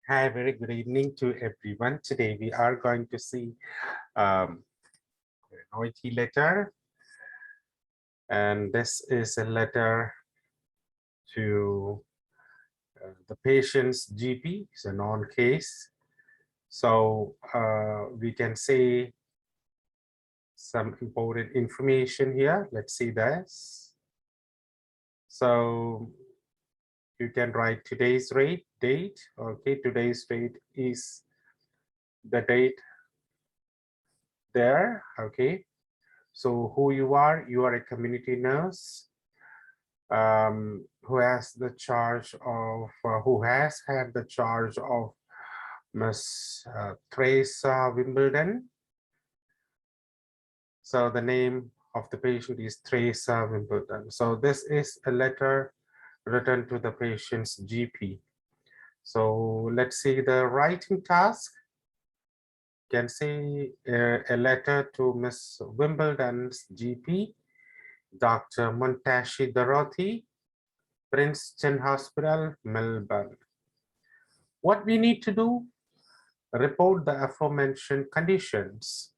Hi, very good evening to everyone. Today we are going to see an OIT letter, and this is a letter to the patient's GP. It's a non-case, so we can say some important information here. Let's see this. So you can write today's date. Okay, today's date is the date there. Okay, so who you are a community nurse who has the charge of who has had the charge of Miss Theresa Wimbledon. So the name of the patient is Theresa Wimbledon. So this is a letter written to the patient's GP. So let's see the writing task. Can say a letter to Miss Wimbledon's GP, Dr. Montashi Dorothy, Princeton Hospital, Melbourne. What we need to do, report the aforementioned conditions,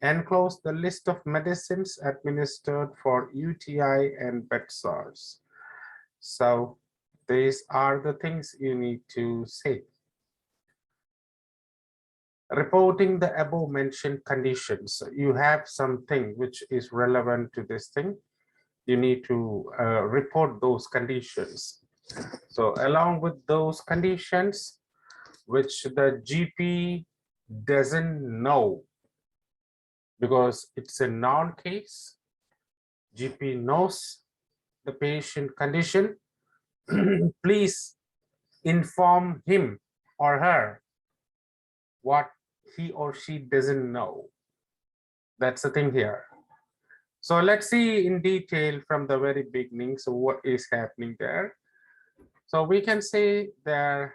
enclose the list of medicines administered for UTI and bed sores. So these are the things you need to say. Reporting the above mentioned conditions, you have something which is relevant to this thing. You need to report those conditions. So along with those conditions, which the GP doesn't know because it's a non-case, GP knows the patient condition, please inform him or her what he or she doesn't know. That's the thing here. So let's see in detail from the very beginning. So what is happening there? So we can say there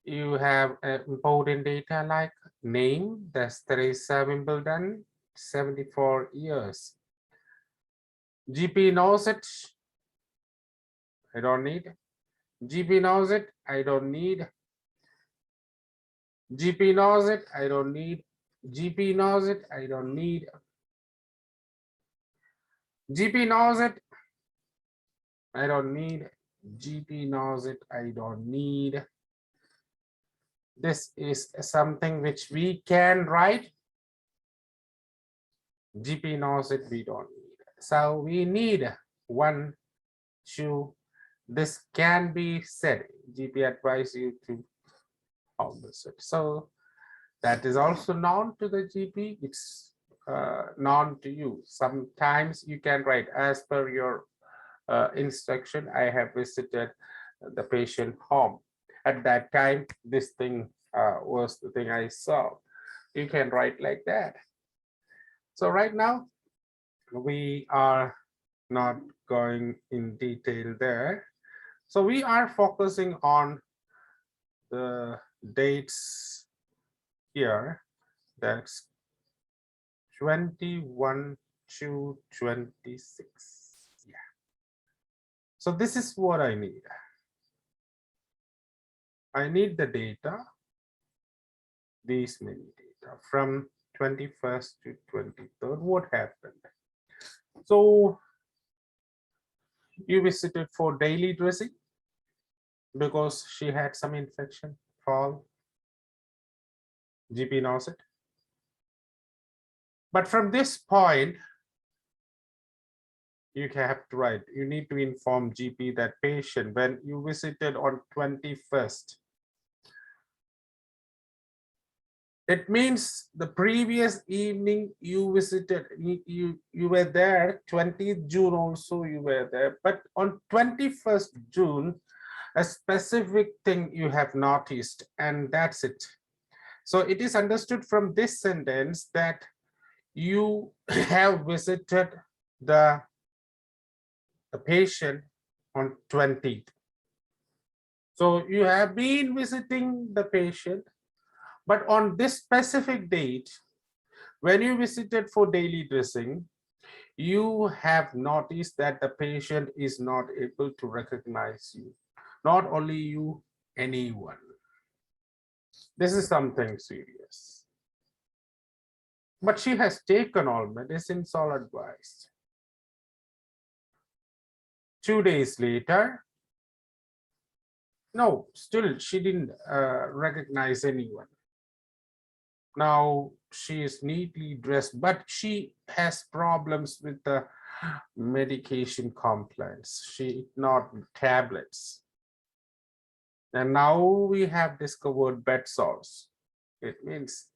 you have important data like name, that's Theresa Wimbledon, 74 years. GP knows it, I don't need. GP knows it, I don't need. GP knows it, I don't need. GP knows it, I don't need. GP knows it, I don't need. GP knows it, I don't need. This is something which we can write. GP knows it, we don't need. So we need 1, 2. This can be said. GP advise you to always it. So that is also known to the GP. It's known to you. Sometimes you can write as per your instruction. I have visited the patient home. At that time, this thing was the thing I saw. You can write like that. So right now, we are not going in detail there. So we are focusing on the dates here. That's 21 to 26. Yeah. So this is what I need. I need the data, these many data from 21st to 23rd. What happened? So you visited for daily dressing because she had some infection, fall. GP knows it. But from this point, you have to write, you need to inform GP that patient when you visited on 21st. It means the previous evening you visited, you were there, 20th June also you were there, but on 21st June, a specific thing you have noticed, and that's it. So it is understood from this sentence that you have visited the patient on 20th. So you have been visiting the patient, but on this specific date, when you visited for daily dressing, you have noticed that the patient is not able to recognize you. Not only you, anyone. This is something serious. But she has taken all medicines, all advised. 2 days later, no, still she didn't recognize anyone. Now she is neatly dressed, but she has problems with the medication compliance. She ignored tablets. And now we have discovered bed sores. It means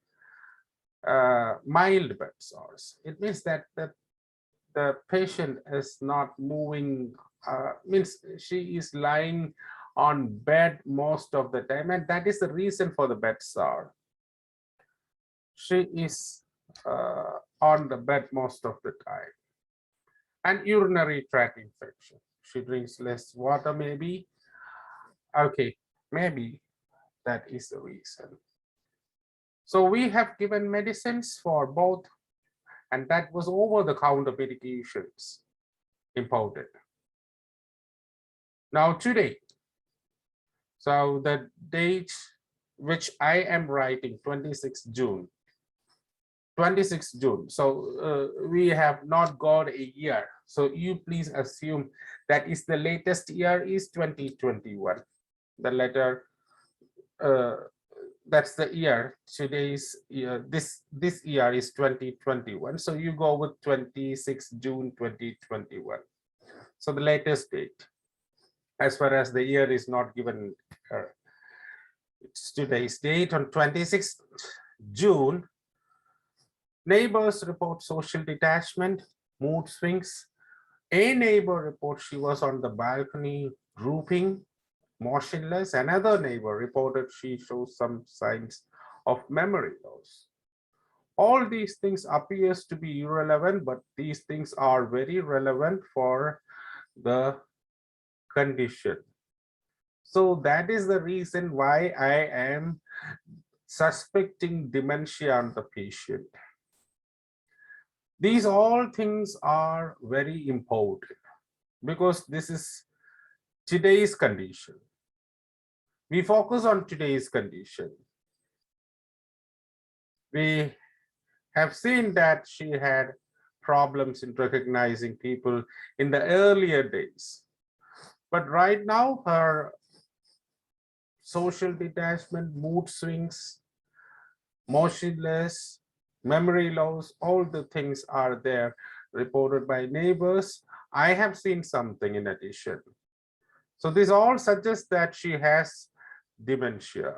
mild bed sores. It means that the patient is not moving, means she is lying on bed most of the time, and that is the reason for the bed sore. She is on the bed most of the time. And urinary tract infection. She drinks less water, maybe. Okay, maybe that is the reason. So we have given medicines for both, and that was over-the-counter medications imported. Now today, so the date which I am writing, 26th June. 26th June. So we have not got a year. So you please assume that is the latest year is 2021. The letter, that's the year. Today's year, this year is 2021. So you go with 26th June 2021. So the latest date, as far as the year is not given, it's today's date on 26th June. Neighbors report social detachment, mood swings. A neighbor reports she was on the balcony drooping, motionless. Another neighbor reported she shows some signs of memory loss. All these things appears to be irrelevant, but these things are very relevant for the condition. So that is the reason why I am suspecting dementia on the patient. These all things are very important because this is today's condition. We focus on today's condition. We have seen that she had problems in recognizing people in the earlier days. But right now, her social detachment, mood swings, motionless, memory loss, all the things are there reported by neighbors. I have seen something in addition. So this all suggests that she has dementia.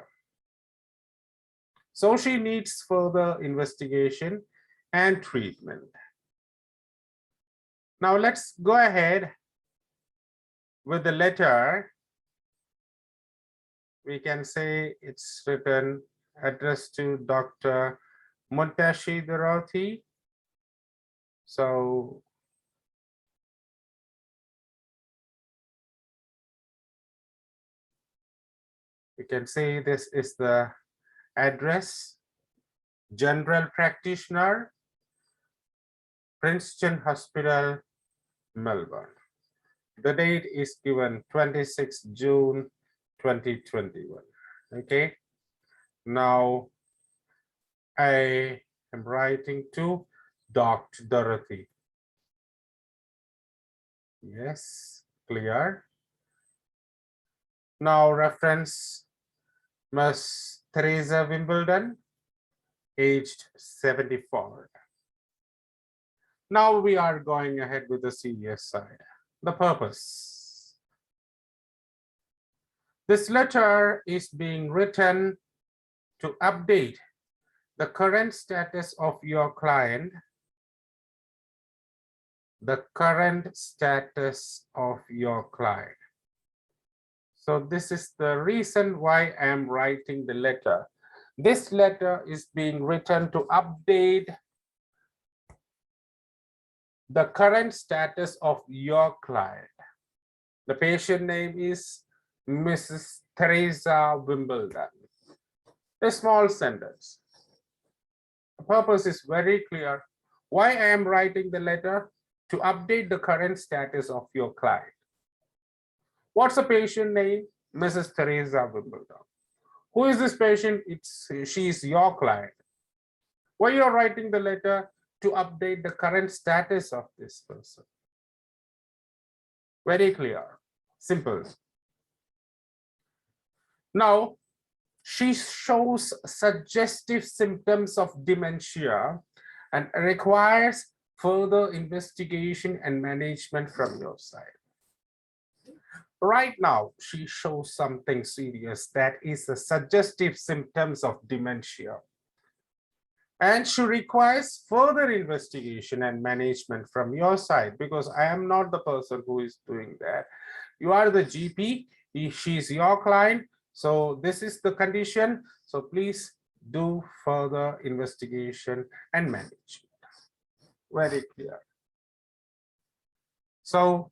So she needs further investigation and treatment. Now let's go ahead with the letter. We can say it's written, addressed to Dr. Muntashi Dorothy. So we can say this is the address, general practitioner, Princeton Hospital, Melbourne. The date is given 26 June 2021. Okay. Now I am writing to Dr. Dorothy. Yes, clear. Now reference Miss Theresa Wimbledon, aged 74. Now we are going ahead with the serious side. The purpose. This letter is being written to update the current status of your client, the current status of your client. So this is the reason why I am writing the letter. This letter is being written to update the current status of your client. The patient name is Mrs. Theresa Wimbledon. A small sentence. The purpose is very clear. Why I am writing the letter? To update the current status of your client. What's the patient name? Mrs. Theresa Wimbledon. Who is this patient? She is your client. Why you're writing the letter? To update the current status of this person. Very clear, simple. Now, she shows suggestive symptoms of dementia and requires further investigation and management from your side. Right now, she shows something serious that is the suggestive symptoms of dementia. And she requires further investigation and management from your side, because I am not the person who is doing that. You are the GP, she is your client. So this is the condition. So please do further investigation and management. Very clear. So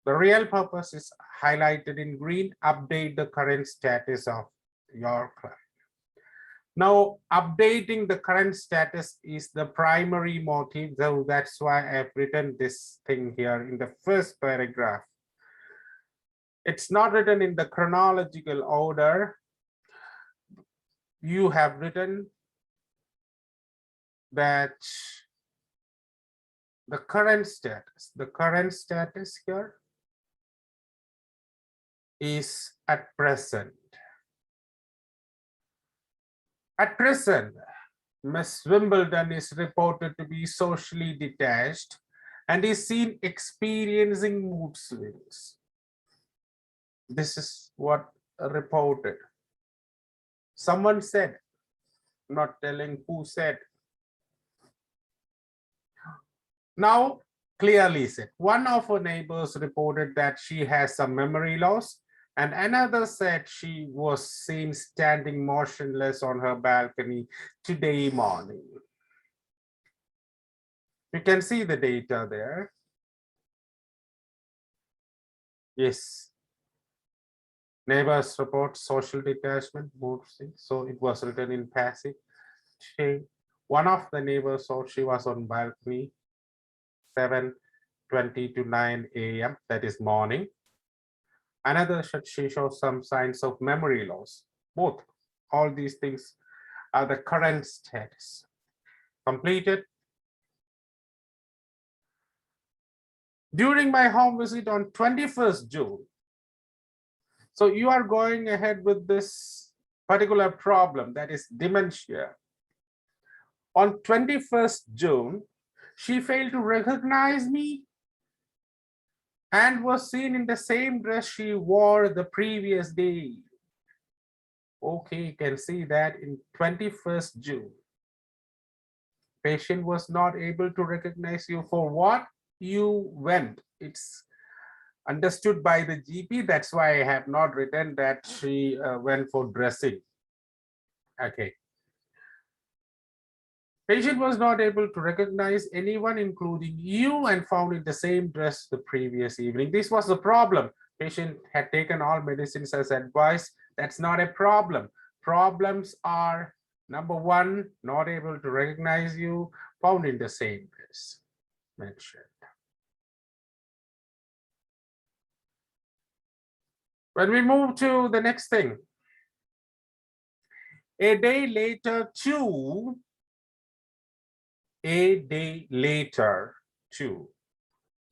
the real purpose is highlighted in green. Update the current status of your client. Now, updating the current status is the primary motive, so that's why I've written this thing here in the first paragraph. It's not written in the chronological order. You have written that the current status here is at present. At present, Miss Wimbledon is reported to be socially detached and is seen experiencing mood swings. This is what reported. Someone said, not telling who said. Now, clearly said, one of her neighbors reported that she has some memory loss, and another said she was seen standing motionless on her balcony today morning. You can see the data there. Yes. Neighbors report social detachment, mood swings. So it was written in passive. One of the neighbors saw she was on balcony 7:20 to 9 a.m. That is morning. Another she shows some signs of memory loss. Both, all these things are the current status. Completed. During my home visit on 21st June. So you are going ahead with this particular problem, that is dementia. On 21st June, she failed to recognize me and was seen in the same dress she wore the previous day. Okay, you can see that in 21st June. Patient was not able to recognize you for what you went. It's understood by the GP. That's why I have not written that she went for dressing. Okay. Patient was not able to recognize anyone, including you, and found in the same dress the previous evening. This was the problem. Patient had taken all medicines as advised. That's not a problem. Problems are, number one, not able to recognize you, found in the same dress mentioned. When we move to the next thing, a day later too.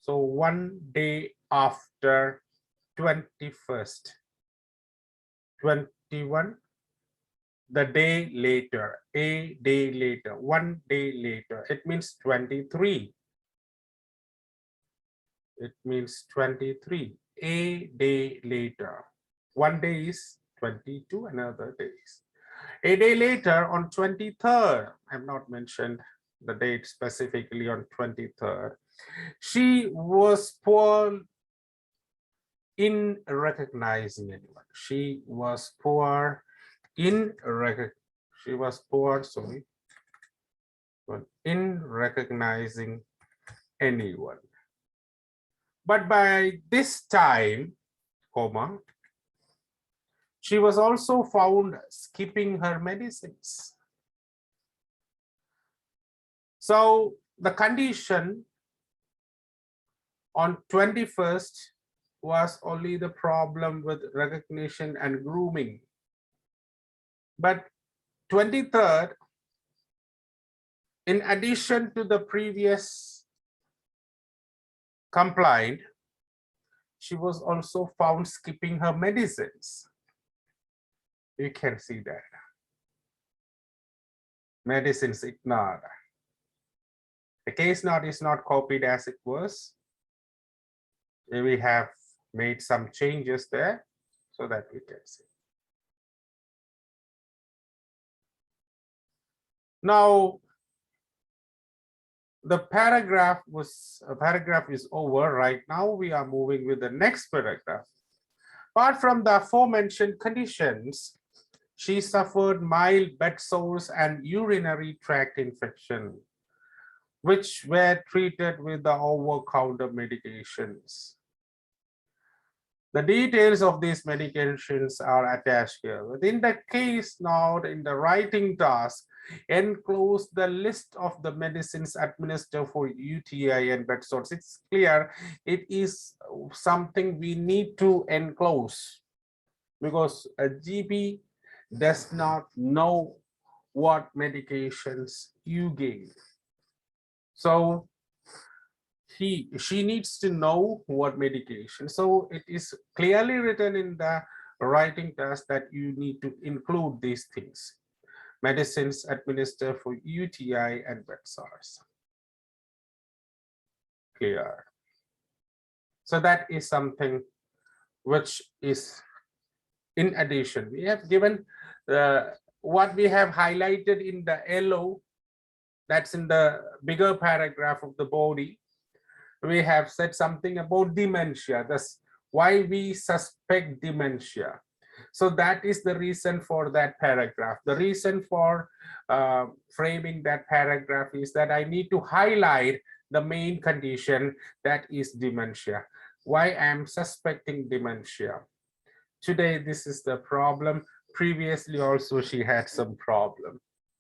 So 1 day after 21st, 21, the day later, a day later, 1 day later, it means 23. It means 23, a day later. 1 day is 22, another day is. A day later on 23rd, I have not mentioned the date specifically on 23rd, she was poor in recognizing anyone. She was poor in recognizing anyone. But by this time, she was also found skipping her medicines. So the condition on 21st was only the problem with recognition and grooming. But 23rd, in addition to the previous complaint, she was also found skipping her medicines. You can see that. Medicines ignored. The case note is not copied as it was. We have made some changes there so that we can see. Now, the paragraph is over. Right now, we are moving with the next paragraph. Apart from the aforementioned conditions, she suffered mild bed sores and urinary tract infection, which were treated with the over-counter medications. The details of these medications are attached here. Within the case note in the writing task, enclose the list of the medicines administered for UTI and bed sores. It's clear it is something we need to enclose because a GP does not know what medications you gave. So she needs to know what medication. So it is clearly written in the writing task that you need to include these things. Medicines administered for UTI and bed sores. Clear. So that is something which is in addition. We have given what we have highlighted in the yellow, that's in the bigger paragraph of the body. We have said something about dementia. That's why we suspect dementia. So that is the reason for that paragraph. The reason for framing that paragraph is that I need to highlight the main condition, that is dementia. Why I am suspecting dementia. Today, this is the problem. Previously also, she had some problem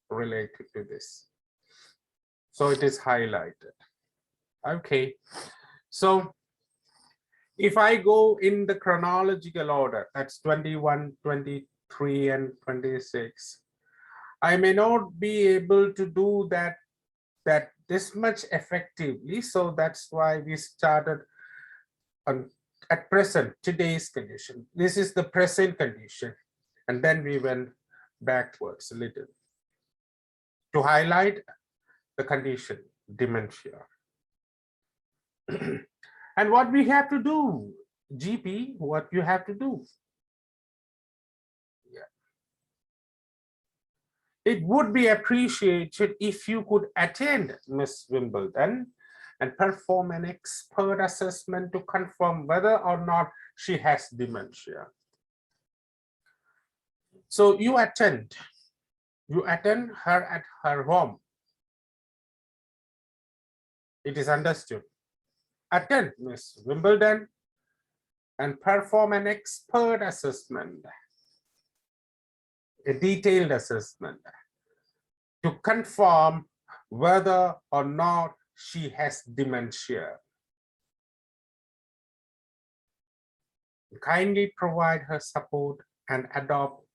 related to this. So it is highlighted. Okay, so if I go in the chronological order, that's 21, 23, and 26, I may not be able to do that this much effectively. So that's why we started on at present, today's condition. This is the present condition. And then we went backwards a little to highlight the condition, dementia. And what we have to do, GP, what you have to do. Yeah. It would be appreciated if you could attend Miss Wimbledon and perform an expert assessment to confirm whether or not she has dementia. So you attend her at her home. It is understood. Attend Miss Wimbledon and perform an expert assessment, a detailed assessment to confirm whether or not she has dementia. Kindly provide her support and adopt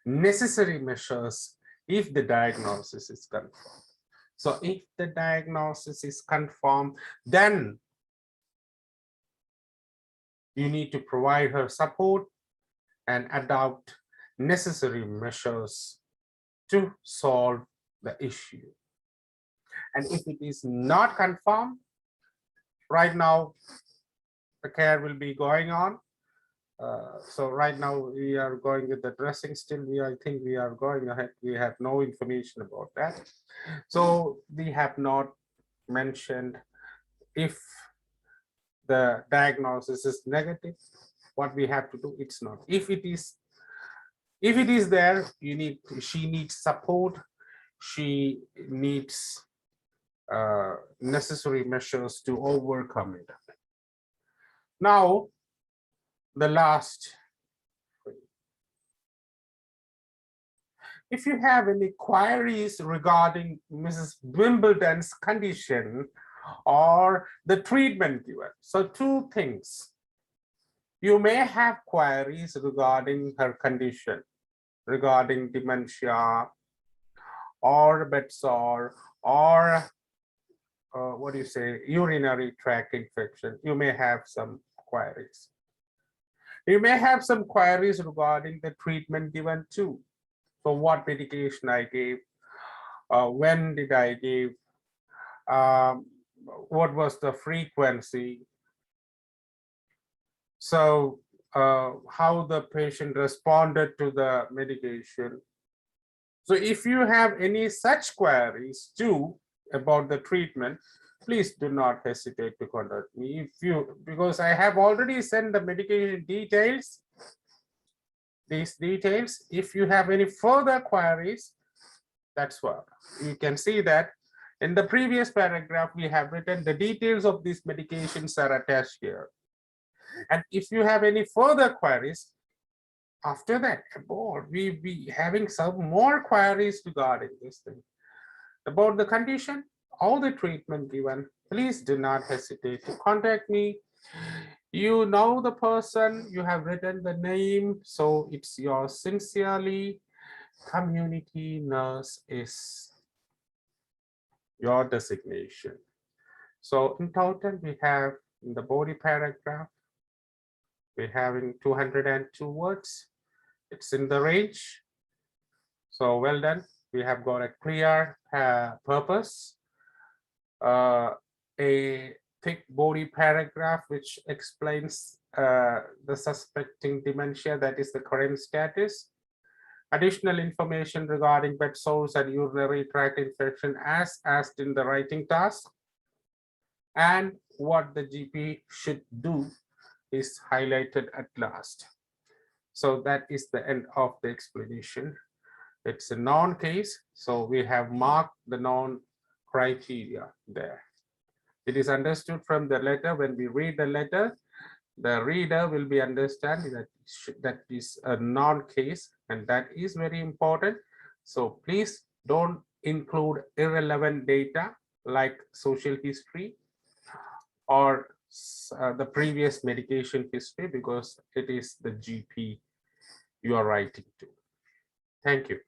necessary measures if the diagnosis is confirmed. So if the diagnosis is confirmed, then you need to provide her support and adopt necessary measures to solve the issue. And if it is not confirmed, right now the care will be going on. So right now we are going with the dressing still. I think we are going ahead. We have no information about that. So we have not mentioned if the diagnosis is negative, what we have to do. It's not. If it is there, she needs support. She needs necessary measures to overcome it. Now, the last. If you have any queries regarding Mrs. Wimbledon's condition or the treatment given, so two things. You may have queries regarding her condition, regarding dementia or bed sore or what do you say, urinary tract infection. You may have some queries. You may have some queries regarding the treatment given too. So what medication I gave, when did I give, um, what was the frequency, so how the patient responded to the medication. So if you have any such queries too about the treatment, please do not hesitate to contact me. If you, because I have already sent the medication details, these details. If you have any further queries, that's what you can see that in the previous paragraph we have written the details of these medications are attached here. And if you have any further queries, after that, we'll be having some more queries regarding this thing. About the condition, all the treatment given, please do not hesitate to contact me. You know the person, you have written the name, so it's your sincerely community nurse is your designation. So in total, we have in the body paragraph, we're having 202 words. It's in the range. So well done. We have got a clear purpose, a thick body paragraph which explains the suspecting dementia, that is the current status, additional information regarding bed sores and urinary tract infection as asked in the writing task, and what the GP should do is highlighted at last. So that is the end of the explanation. It's a known case, so we have marked the known criteria there. It is understood from the letter. When we read the letter, the reader will be understanding that that is a known case, and that is very important. So please don't include irrelevant data like social history or the previous medication history, because it is the GP you are writing to. Thank you.